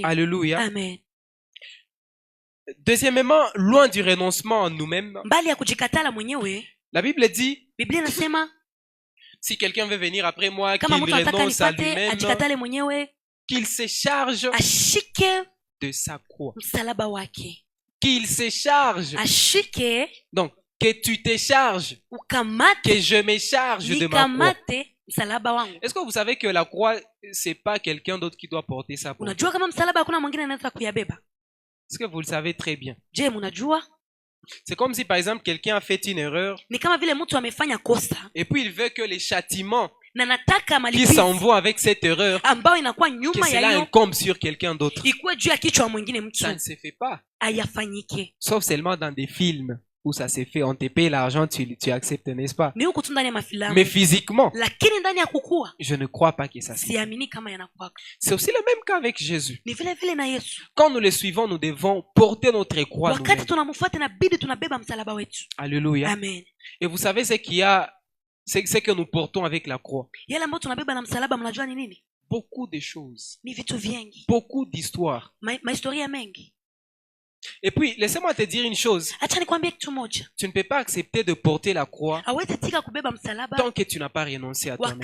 Alléluia. Amen. Deuxièmement, loin du renoncement en nous-mêmes, la Bible dit, si quelqu'un veut venir après moi, qu'il renonce à lui-même, qu'il se charge de sa croix. Qu'il se charge. Donc, que tu te charges. Que je me charge de ma croix. Est-ce que vous savez que la croix, c'est pas quelqu'un d'autre qui doit porter ça pour vous? Est-ce que vous le savez très bien? C'est comme si par exemple quelqu'un a fait une erreur et puis il veut que les châtiments qui s'en vont avec cette erreur, que cela incombe sur quelqu'un d'autre. Ça ne se fait pas. Sauf seulement dans des films où ça s'est fait, on te paye l'argent, tu acceptes, n'est-ce pas? Mais physiquement, je ne crois pas que ça se fait. C'est aussi le même cas avec Jésus. Quand nous le suivons, nous devons porter notre croix nous-mêmes. Alléluia. Amen. Et vous savez ce qu'il y a, c'est que nous portons avec la croix. Beaucoup de choses. Beaucoup d'histoires. Et puis, laissez-moi te dire une chose. Tu ne peux pas accepter de porter la croix tant que tu n'as pas renoncé à toi-même.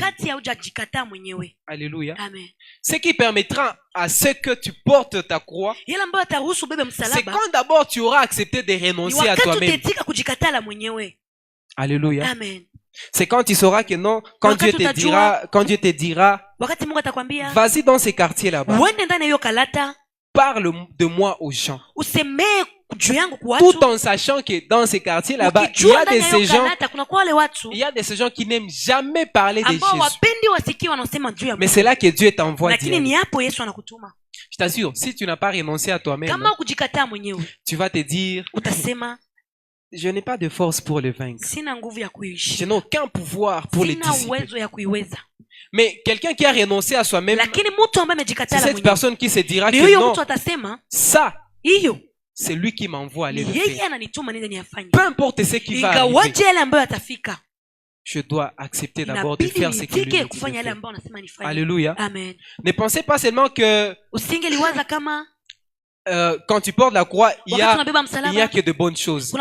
Alléluia. Amen. Ce qui permettra à ce que tu portes ta croix, c'est quand d'abord tu auras accepté de renoncer à toi-même. Alléluia. Amen. C'est quand tu sauras que non, quand Dieu te dira, vas-y dans ces quartiers là-bas. Parle de moi aux gens. Tout en sachant que dans ces quartiers là-bas, il y a de ces gens qui n'aiment jamais parler de Jésus. Mais c'est là que Dieu t'envoie dire. Je t'assure, si tu n'as pas renoncé à toi-même, tu vas te dire, je n'ai pas de force pour le vaincre. Je n'ai aucun pouvoir pour le dissiper. Mais quelqu'un qui a renoncé à soi-même, c'est cette personne qui se dira que non, ça, c'est lui qui m'envoie aller le faire. Peu importe ce qui va arriver, je dois accepter d'abord de faire ce que lui dit de faire. Alléluia. Amen. Ne pensez pas seulement que quand tu portes la croix, il y a que de bonnes choses.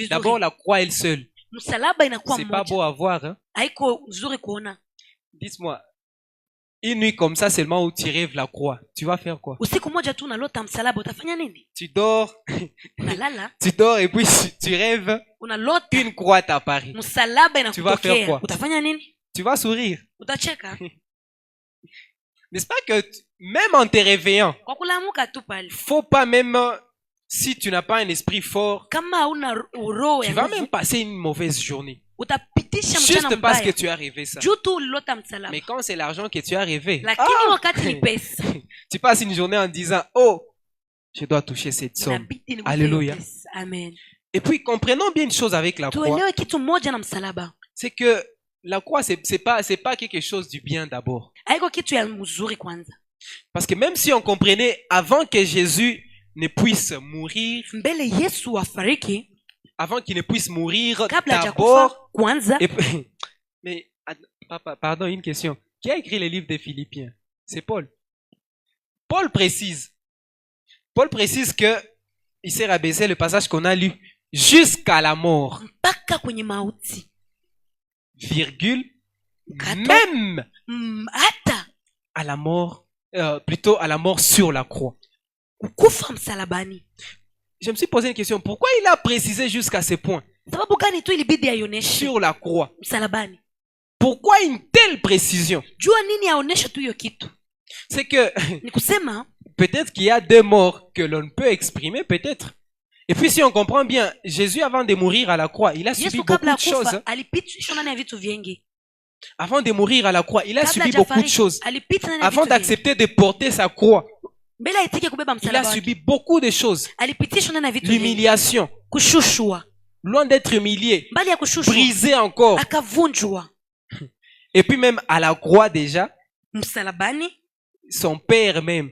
D'abord, la croix elle seule. C'est pas beau à voir. Hein? Dites-moi, une nuit comme ça seulement où tu rêves la croix, tu vas faire quoi? Tu dors, tu dors et puis tu rêves une croix t'apparaît. Tu vas faire quoi? Tu vas sourire. N'est-ce pas que même en te réveillant, faut pas même si tu n'as pas un esprit fort, tu vas même passer une mauvaise journée. Juste parce que tu as rêvé ça. Mais quand c'est l'argent que tu as rêvé, tu passes une journée en disant, oh, je dois toucher cette somme. Alléluia. Amen. Et puis comprenons bien une chose avec la croix. C'est que la croix, c'est pas quelque chose du bien d'abord. Parce que même si on comprenait avant que Jésus ne puisse mourir, avant qu'il ne puisse mourir d'abord, mais pardon, une question. Qui a écrit les livres des Philippiens? C'est Paul. Paul précise que il s'est rabaissé, le passage qu'on a lu, jusqu'à la mort. Virgule, même à la mort, plutôt à la mort sur la croix. Je me suis posé une question. Pourquoi il a précisé jusqu'à ce point? Sur la croix. Pourquoi une telle précision? C'est que peut-être qu'il y a deux morts que l'on peut exprimer, peut-être. Et puis si on comprend bien, Jésus avant de mourir à la croix, il a subi beaucoup de choses. Avant de mourir à la croix, il a subi beaucoup de choses. Avant d'accepter de porter sa croix, il a subi beaucoup de choses. L'humiliation. Loin d'être humilié, brisé encore. Et puis même à la croix déjà, son père même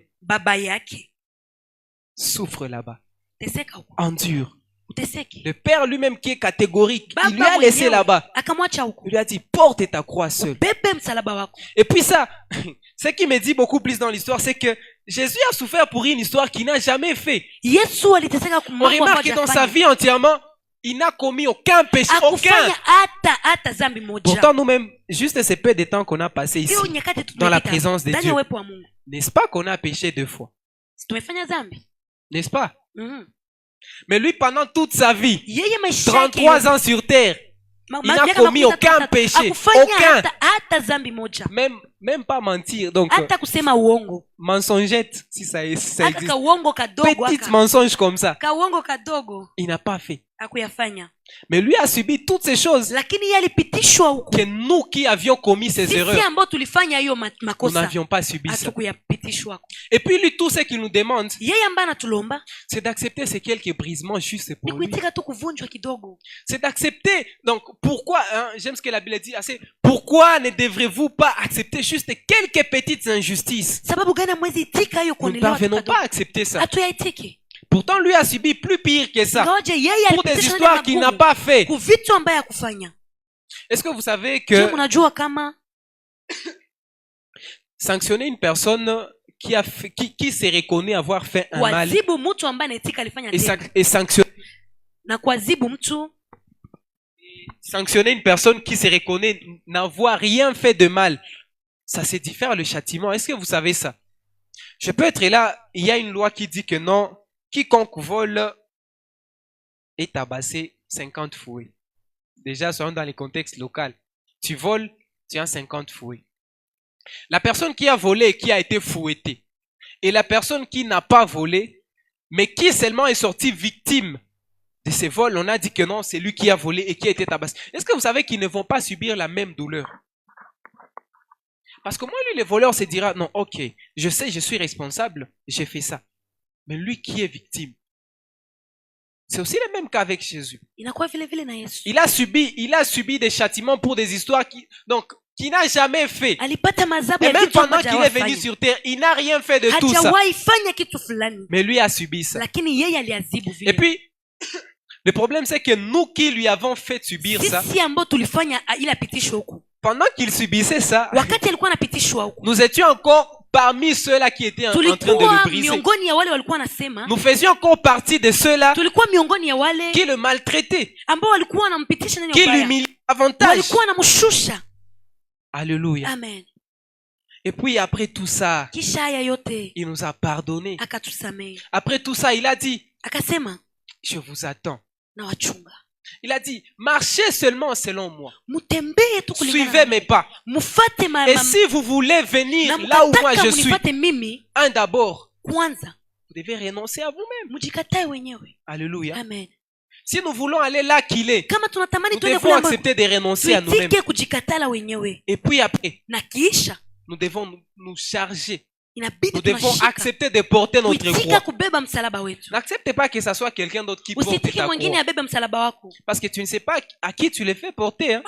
souffre là-bas. Endure. Le père lui-même qui est catégorique, il lui a laissé là-bas. Il lui a dit, porte ta croix seul. Et puis ça, ce qui me dit beaucoup plus dans l'histoire, c'est que Jésus a souffert pour une histoire qu'il n'a jamais fait. On remarque que dans sa vie entièrement, il n'a commis aucun péché, aucun. Pourtant nous-mêmes, juste ces peu de temps qu'on a passé ici, dans la présence de Dieu, n'est-ce pas qu'on a péché 2 fois? N'est-ce pas? Mais lui, pendant toute sa vie, 33 ans sur terre, il n'a commis aucun péché. Aucun. Même pas mentir. Donc, mensongette, si ça existe. Petite mensonge comme ça. Il n'a pas fait. Mais lui a subi toutes ces choses que nous qui avions commis ces erreurs, nous n'avions pas subi ça. Et puis lui, tout ce qu'il nous demande, c'est d'accepter ces quelques brisements juste pour lui. C'est d'accepter. Donc pourquoi, j'aime ce que la Bible dit assez, pourquoi ne devrez-vous pas accepter juste quelques petites injustices? Nous ne parvenons pas à accepter ça. Pourtant, lui a subi plus pire que ça. Pour des histoires qu'il n'a pas fait. Est-ce que vous savez que sanctionner une personne qui se reconnaît avoir fait un mal et sanctionner une personne qui se reconnaît n'avoir rien fait de mal, ça c'est diffère le châtiment. Est-ce que vous savez ça? Je peux être là, il y a une loi qui dit que non, quiconque vole est tabassé 50 fouets. Déjà, soyons dans les contextes locaux. Tu voles, tu as 50 fouets. La personne qui a volé, qui a été fouettée, et la personne qui n'a pas volé, mais qui seulement est sortie victime de ces vols, on a dit que non, c'est lui qui a volé et qui a été tabassé. Est-ce que vous savez qu'ils ne vont pas subir la même douleur? Parce que moi, lui, le voleur se dira, non, ok, je sais, je suis responsable, j'ai fait ça. Mais lui qui est victime, c'est aussi le même cas avec Jésus. Il a subi des châtiments pour des histoires qu'il n'a jamais fait. Et même pendant qu'il est venu sur terre, il n'a rien fait de tout ça. Mais lui a subi ça. Et puis, le problème c'est que nous qui lui avons fait subir ça, pendant qu'il subissait ça, nous étions encore parmi ceux-là qui étaient en train de le briser. Nous faisions encore partie de ceux-là qui le maltraitaient, qui l'humiliaient davantage. Alléluia. Amen. Et puis après tout ça, il nous a pardonné. Après tout ça, il a dit, je vous attends. Il a dit, marchez seulement selon moi. Suivez mes pas. Et si vous voulez venir là où moi je suis, d'abord, vous devez renoncer à vous-même. Alléluia. Amen. Si nous voulons aller là qu'il est, nous devons accepter de renoncer à nous-mêmes. Et puis après, nous devons nous charger. Nous devons accepter de porter notre croix. N'acceptez pas que ce soit quelqu'un d'autre qui porte ta croix. Parce que tu ne sais pas à qui tu les fais porter. Hein?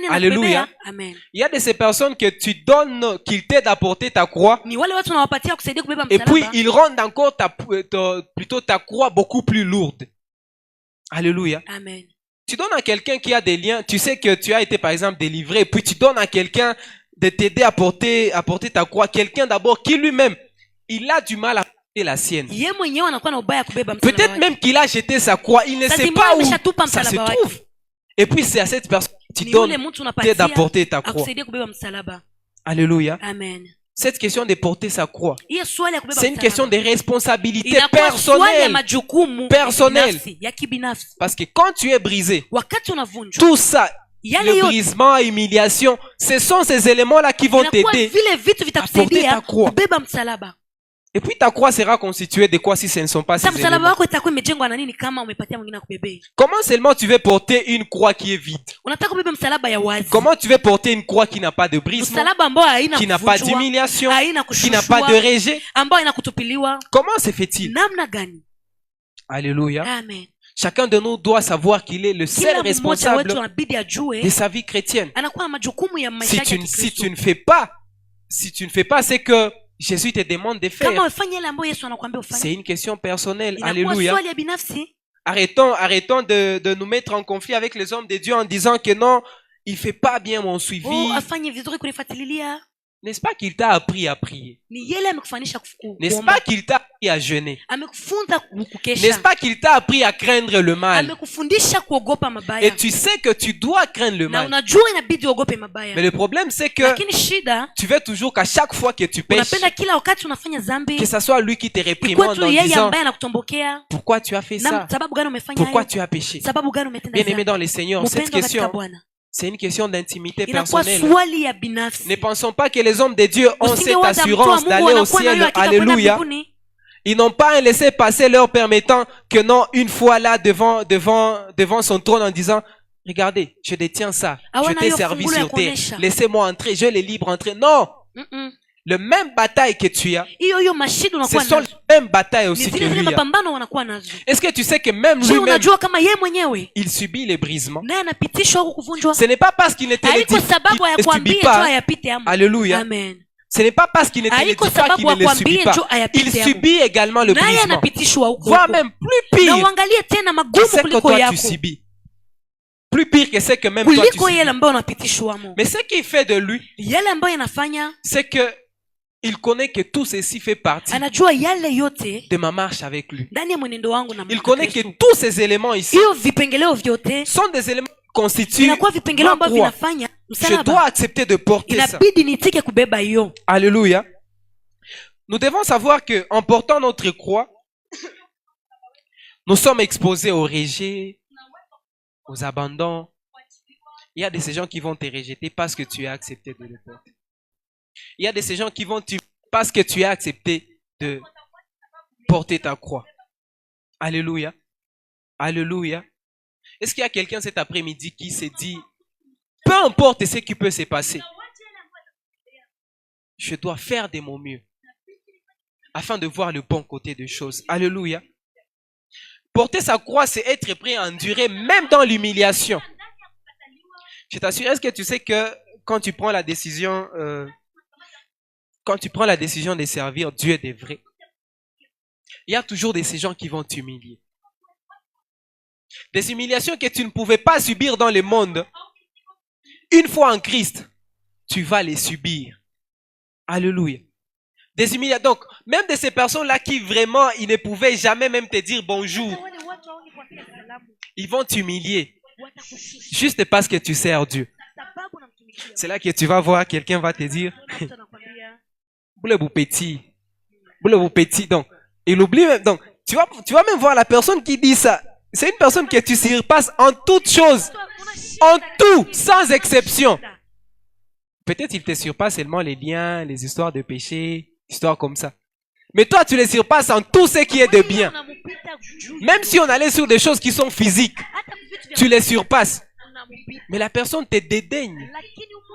Alléluia. Amen. Il y a de ces personnes que tu donnes, qu'ils t'aident à porter ta croix. Et puis ils rendent encore plutôt ta croix beaucoup plus lourde. Alléluia. Amen. Tu donnes à quelqu'un qui a des liens, tu sais que tu as été par exemple délivré, et puis tu donnes à quelqu'un de t'aider à porter ta croix. Quelqu'un d'abord qui lui-même, il a du mal à porter la sienne. Peut-être même qu'il a jeté sa croix, il ne sait pas où ça se trouve. Et puis c'est à cette personne que tu donnes t'aider à porter ta croix. Alléluia. Amen. Cette question de porter sa croix, c'est une question de responsabilité personnelle. Parce que quand tu es brisé, tout ça, le brisement, humiliation, ce sont ces éléments-là qui vont t'aider à porter ta croix. Et puis ta croix sera constituée de quoi si ce ne sont pas ces éléments? Comment seulement tu veux porter une croix qui est vide? Comment tu veux porter une croix qui n'a pas de brisement, qui n'a pas d'humiliation, qui n'a pas de rejet? Comment se fait-il? Alléluia. Amen. Chacun de nous doit savoir qu'il est le seul responsable de sa vie chrétienne. Si tu ne fais pas ce que Jésus te demande de faire, c'est une question personnelle. Alléluia. Arrêtons de nous mettre en conflit avec les hommes de Dieu en disant que non, il fait pas bien mon suivi. N'est-ce pas qu'il t'a appris à prier? N'est-ce pas qu'il t'a appris à jeûner? N'est-ce pas qu'il t'a appris à craindre le mal? Et tu sais que tu dois craindre le mal. Mais le problème c'est que tu veux toujours qu'à chaque fois que tu pêches, que ce soit lui qui te réprimande en disant pourquoi tu as fait ça? Pourquoi tu as péché? Bien aimé dans le Seigneur, cette question, C'est une question d'intimité personnelle. Ne pensons pas que les hommes de Dieu ont cette assurance d'aller au ciel. Alléluia. Ils n'ont pas un laissez-passer leur permettant que non, une fois là devant son trône en disant, regardez, je détiens ça. Je t'ai servi sur terre. Laissez-moi entrer. Je les libre entrer. Non. Le même bataille que tu as, ce sont les mêmes batailles aussi que lui a. Est-ce que tu sais que même lui-même, il subit les brisements? Ce n'est pas parce qu'il n'était ne subit pas. Alléluia. Ce n'est pas parce qu'il n'était ne pas qu'il ne le subit pas. Il subit également le brisement. Voire même plus pire que ce que toi tu subis. Plus pire que ce que même toi tu subis. Mais ce qu'il fait de lui, c'est que il connaît que tout ceci fait partie de ma marche avec lui. Il connaît que tous ces éléments ici sont des éléments qui constituent ma croix. Je dois accepter de porter ça. Alléluia. Nous devons savoir que en portant notre croix, nous sommes exposés au rejet, aux abandons. Il y a de ces gens qui vont te rejeter parce que tu as accepté de le porter. Il y a de ces gens qui vont tuer parce que tu as accepté de porter ta croix. Alléluia. Alléluia. Est-ce qu'il y a quelqu'un cet après-midi qui s'est dit, peu importe ce qui peut se passer, je dois faire de mon mieux afin de voir le bon côté des choses. Alléluia. Porter sa croix, c'est être prêt à endurer même dans l'humiliation. Je t'assure, est-ce que tu sais que quand tu prends la décision de servir Dieu de vrai, il y a toujours de ces gens qui vont t'humilier. Des humiliations que tu ne pouvais pas subir dans le monde. Une fois en Christ, tu vas les subir. Alléluia. Des humiliations. Donc, même de ces personnes-là qui vraiment, ils ne pouvaient jamais même te dire bonjour. Ils vont t'humilier. Juste parce que tu sers Dieu. C'est là que tu vas voir, quelqu'un va te dire, boulez-vous petit. Donc, il oublie même. Donc, tu vas même voir la personne qui dit ça. C'est une personne que tu surpasses en toutes choses. En tout, sans exception. Peut-être il te surpasse seulement les liens, les histoires de péché, histoires comme ça. Mais toi, tu les surpasses en tout ce qui est de bien. Même si on allait sur des choses qui sont physiques, tu les surpasses. Mais la personne te dédaigne.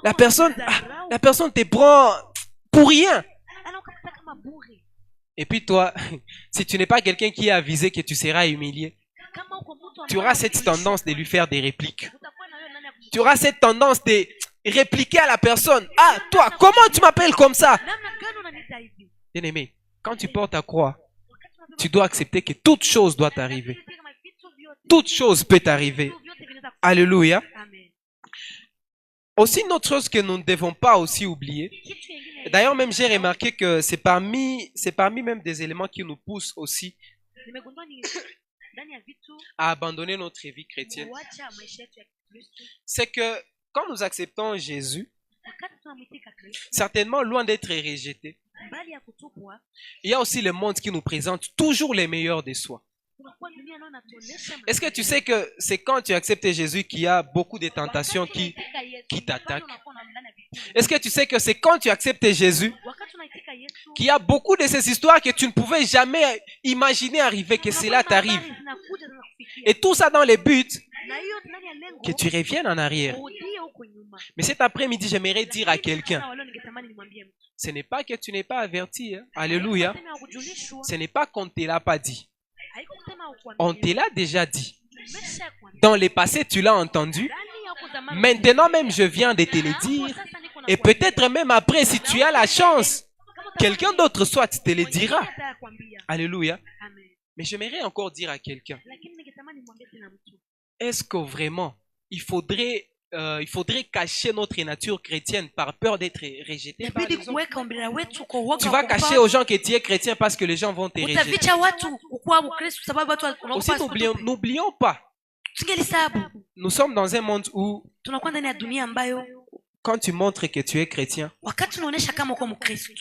La personne te prend pour rien. Et puis toi, si tu n'es pas quelqu'un qui est avisé que tu seras humilié, tu auras cette tendance de lui faire des répliques. Tu auras cette tendance de répliquer à la personne. Ah, toi, comment tu m'appelles comme ça? Bien aimé, quand tu portes ta croix, tu dois accepter que toute chose doit t'arriver. Toute chose peut t'arriver. Alléluia. Aussi, une autre chose que nous ne devons pas aussi oublier. D'ailleurs, même j'ai remarqué que c'est parmi même des éléments qui nous poussent aussi à abandonner notre vie chrétienne. C'est que quand nous acceptons Jésus, certainement loin d'être rejeté, il y a aussi le monde qui nous présente toujours les meilleurs de soi. Est-ce que tu sais que c'est quand tu acceptes Jésus qu'il y a beaucoup de tentations qui t'attaquent? Est-ce que tu sais que c'est quand tu acceptes Jésus qu'il y a beaucoup de ces histoires que tu ne pouvais jamais imaginer arriver, que cela t'arrive? Et tout ça dans le but que tu reviennes en arrière. Mais cet après-midi, j'aimerais dire à quelqu'un, ce n'est pas que tu n'es pas averti. Hein? Alléluia. Ce n'est pas qu'on ne te l'a pas dit. On te l'a déjà dit. Dans le passé, tu l'as entendu. Maintenant même, je viens de te le dire. Et peut-être même après, si tu as la chance, quelqu'un d'autre soit te le dira. Alléluia. Mais j'aimerais encore dire à quelqu'un, est-ce que vraiment, il faudrait cacher notre nature chrétienne par peur d'être rejeté? Tu vas cacher aux gens que tu es chrétien parce que les gens vont te rejeter. Aussi, n'oublions pas, nous sommes dans un monde où Quand tu montres que tu es chrétien,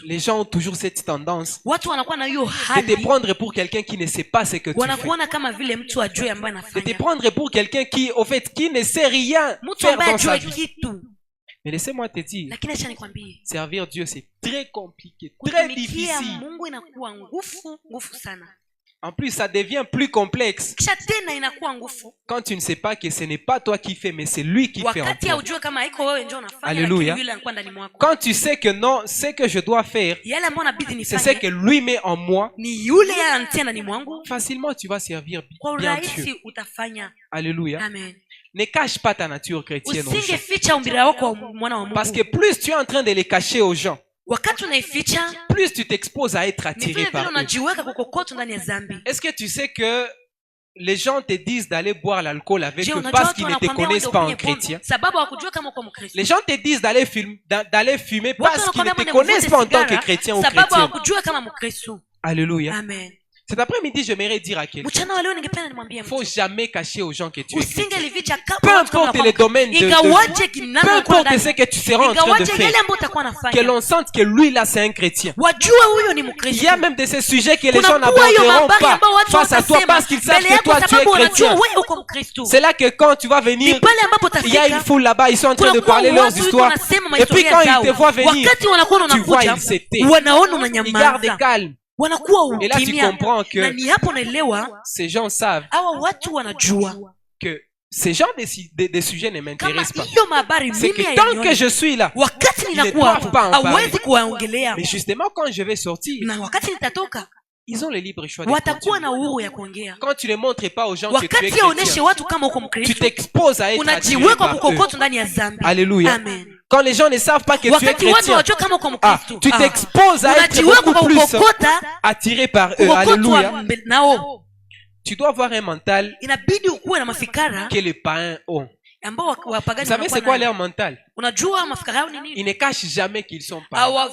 les gens ont toujours cette tendance de te prendre pour quelqu'un qui ne sait pas ce que tu fais. De te prendre pour quelqu'un qui, au fait, qui ne sait rien faire dans sa vie. Mais laissez-moi te dire, servir Dieu, c'est très compliqué, très difficile. En plus, ça devient plus complexe quand tu ne sais pas que ce n'est pas toi qui fais, mais c'est lui qui fait en toi. Alléluia. Quand tu sais que non, ce que je dois faire, c'est ce que lui met en moi, facilement tu vas servir bien Dieu. Alléluia. Ne cache pas ta nature chrétienne aux gens. Parce que plus tu es en train de les cacher aux gens, plus tu t'exposes à être attiré par eux. Est-ce que tu sais que les gens te disent d'aller boire l'alcool avec eux parce qu'ils ne te connaissent pas en chrétien? Les gens te disent d'aller fumer parce qu'ils ne te connaissent pas en tant que chrétien ou chrétien. Alléluia. Amen. Cet après-midi, j'aimerais dire à quelqu'un, il ne faut jamais cacher aux gens que tu es chrétien. Peu importe les domaines de vie, peu importe ce que tu seras en train de faire, que l'on sente que lui là c'est un chrétien. Il y a même de ces sujets que les gens n'aborderont pas face à toi parce qu'ils savent que toi tu es chrétien. C'est là que quand tu vas venir, il y a une foule là-bas, ils sont en train de parler leurs histoires. Et puis quand ils te voient venir, tu vois, ils s'étaient. Ils gardent calme. Et là tu comprends que ces gens savent que ces genres de sujets ne m'intéressent pas. C'est que tant que je suis là, ils ne doivent pas en parler. Mais justement quand je vais sortir, ils ont le libre choix de continuer. Quand tu ne montres pas aux gens que tu es chrétien, tu t'exposes à être attiré par eux. Alléluia. Amen. Quand les gens ne savent pas que tu es chrétien, tu t'exposes à être beaucoup plus attiré par eux. Alléluia. Tu dois avoir un mental que les païens ont. Vous savez c'est quoi leur mental? Ils ne cachent jamais qu'ils sont païens.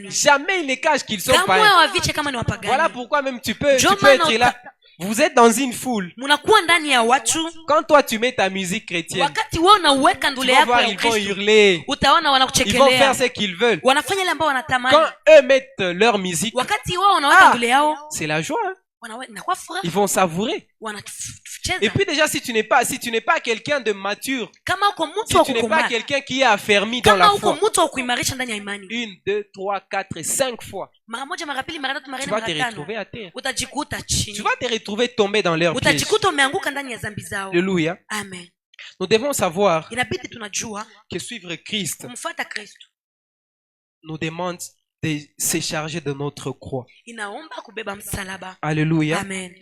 Jamais ils ne cachent qu'ils sont païens. Voilà pourquoi même tu peux être là. Vous êtes dans une foule. Quand toi tu mets ta musique chrétienne, tu vas voir, ils vont hurler. Ils vont faire ce qu'ils veulent. Quand eux mettent leur musique, c'est la joie. Ils vont savourer. Et puis déjà si tu n'es pas quelqu'un de mature, si tu n'es pas quelqu'un qui est affermi dans la foi, 1, 2, 3, 4 et 5 fois, tu vas te retrouver à terre. Tu vas te retrouver tombé dans leur piège. Alléluia. Amen. Nous devons savoir que suivre Christ nous demande de se charger de notre croix. Alléluia. Amen.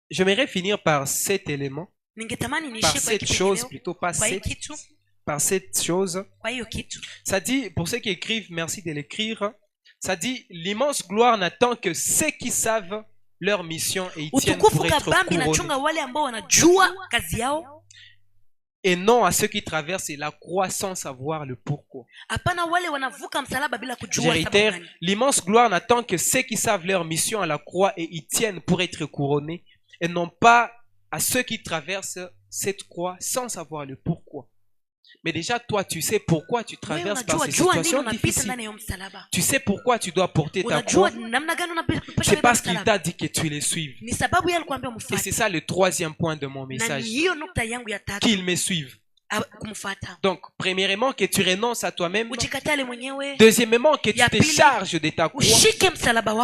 J'aimerais finir par cet élément, par cette chose, plutôt pas cette, par cette chose. Ça dit, pour ceux qui écrivent, merci de l'écrire, ça dit, l'immense gloire n'attend que ceux qui savent leur mission et y tiennent pour être couronnés. Et non à ceux qui traversent la croix sans savoir le pourquoi. Je réitère, l'immense gloire n'attend que ceux qui savent leur mission à la croix et y tiennent pour être couronnés, et non pas à ceux qui traversent cette croix sans savoir le pourquoi. Mais déjà, toi, tu sais pourquoi tu traverses par ces situations difficiles. Tu sais pourquoi tu dois porter ta croix. C'est parce qu'il t'a dit que tu les suives. Et c'est ça le troisième point de mon message. Qu'ils me suivent. Donc, premièrement, que tu renonces à toi-même. Deuxièmement, que tu te charges de ta croix.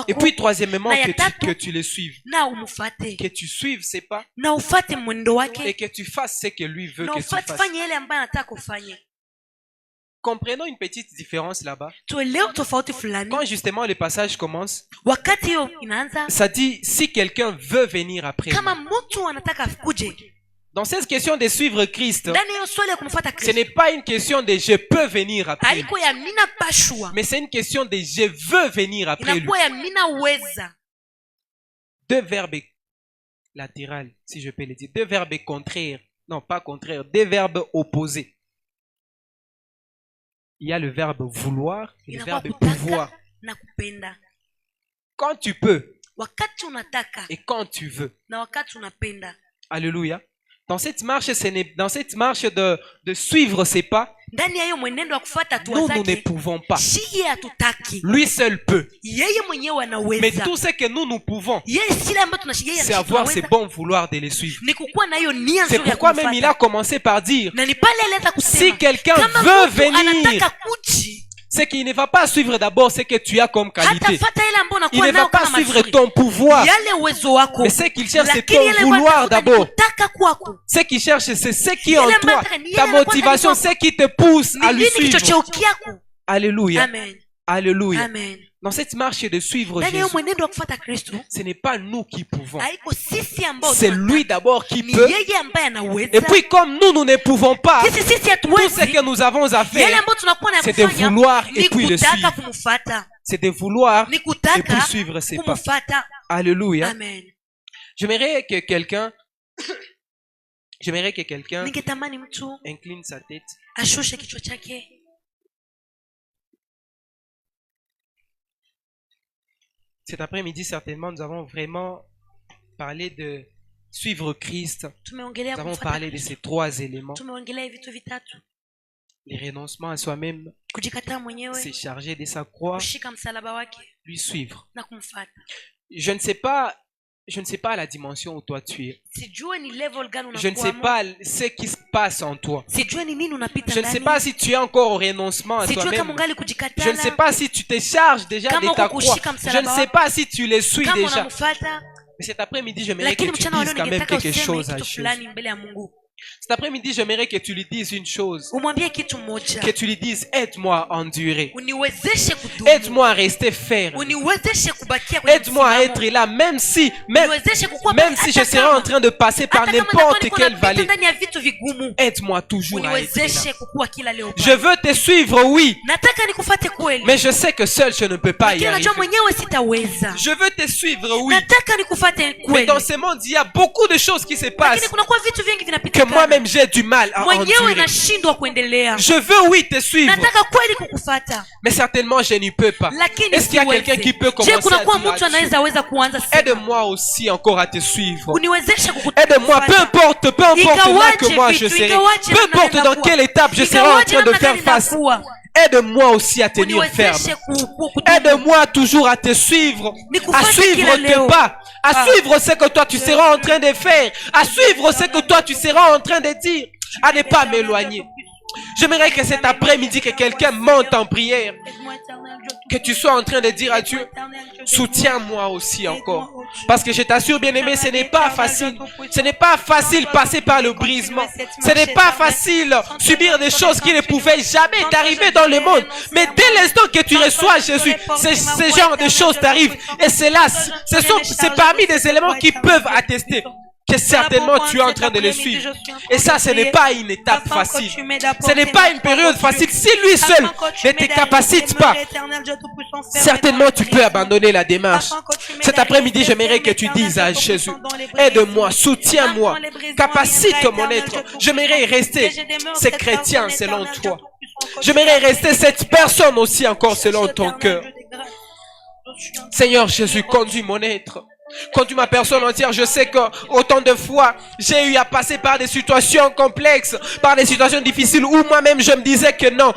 Et puis, troisièmement, que tu les suives. Que tu suives ses pas. Et que tu fasses ce que lui veut que tu fasses. Comprenons une petite différence là-bas. Quand justement le passage commence, ça dit si quelqu'un veut venir après moi. Dans cette question de suivre Christ, ce n'est pas une question de je peux venir après lui, mais c'est une question de je veux venir après lui. Deux verbes latérales, si je peux le dire. Deux verbes contraires. Non, pas contraires. Deux verbes opposés. Il y a le verbe vouloir et le verbe pouvoir. Quand tu peux et quand tu veux. Alléluia. Dans cette marche de suivre ses pas, Nous ne pouvons pas. Lui seul peut. Mais tout ce que nous pouvons, c'est avoir ce bon vouloir de les suivre. C'est pourquoi même il a commencé par dire, si quelqu'un veut venir, c'est qu'il ne va pas suivre d'abord ce que tu as comme qualité. Il ne va pas suivre ton pouvoir. Mais ce qu'il cherche, c'est ton vouloir d'abord. Ce qu'il cherche, c'est ce qui est en toi. Ta motivation, ce qui te pousse à lui suivre. Alléluia. Amen. Alléluia. Amen. Dans cette marche de suivre Jésus, ce n'est pas nous qui pouvons. C'est lui d'abord qui peut. Et puis comme nous ne pouvons pas, tout ce que nous avons à faire, c'est de vouloir et puis le suivre. C'est de vouloir et puis suivre ses pas. Alléluia. Amen. J'aimerais que quelqu'un incline sa tête. Cet après-midi, certainement, nous avons vraiment parlé de suivre Christ. Nous avons parlé de ces 3 éléments. Les renoncements à soi-même, c'est charger de sa croix, lui suivre. Je ne sais pas la dimension où toi tu es. Je ne sais pas ce qui se passe en toi. Je ne sais pas si tu es encore au renoncement à toi-même. Je ne sais pas si tu te charges déjà de ta croix. Je ne sais pas si tu les suis déjà. Mais cet après-midi, j'aimerais que tu dises quand même quelque chose à Jésus. Cet après-midi, j'aimerais que tu lui dises une chose. Que tu lui dises, aide-moi à endurer. Aide-moi à rester ferme. Aide-moi à être là, même si je serai en train de passer par n'importe quelle vallée. Aide-moi toujours à être là. Je veux te suivre, oui. Mais je sais que seul je ne peux pas y arriver. Je veux te suivre, oui. Mais dans ce monde, il y a beaucoup de choses qui se passent. Que moi-même j'ai du mal à endurer. Je veux, oui, te suivre. Mais certainement je n'y peux pas. Est-ce qu'il y a quelqu'un qui peut commencer à dire, aide-moi aussi encore à te suivre. Aide-moi, peu importe là que moi je serai. Peu importe dans quelle étape je serai en train de faire face. Aide-moi aussi à tenir ferme. Aide-moi toujours à te suivre. À suivre tes pas. À suivre ce que toi tu seras en train de faire. À suivre ce que toi tu seras en train de dire. À ne pas m'éloigner. J'aimerais que cet après-midi que quelqu'un monte en prière. Que tu sois en train de dire à Dieu, soutiens-moi aussi encore. Parce que je t'assure, bien-aimé, ce n'est pas facile. Ce n'est pas facile passer par le brisement. Ce n'est pas facile subir des choses qui ne pouvaient jamais t'arriver dans le monde. Mais dès l'instant que tu reçois Jésus, ce genre de choses t'arrivent. Et c'est parmi des éléments qui peuvent attester que certainement tu es en train de le suivre. Et ça, ce n'est pas une étape facile. Ce n'est pas une période facile. Si lui seul ne te capacite pas, certainement tu peux abandonner la démarche. Cet après-midi, j'aimerais que tu dises à Jésus, aide-moi, soutiens-moi, capacite mon être. J'aimerais rester ce chrétien selon toi. J'aimerais rester cette personne aussi encore selon ton cœur. Seigneur Jésus, conduis mon être. Conduis ma personne entière. Je sais que autant de fois j'ai eu à passer par des situations complexes, par des situations difficiles où moi-même je me disais que non.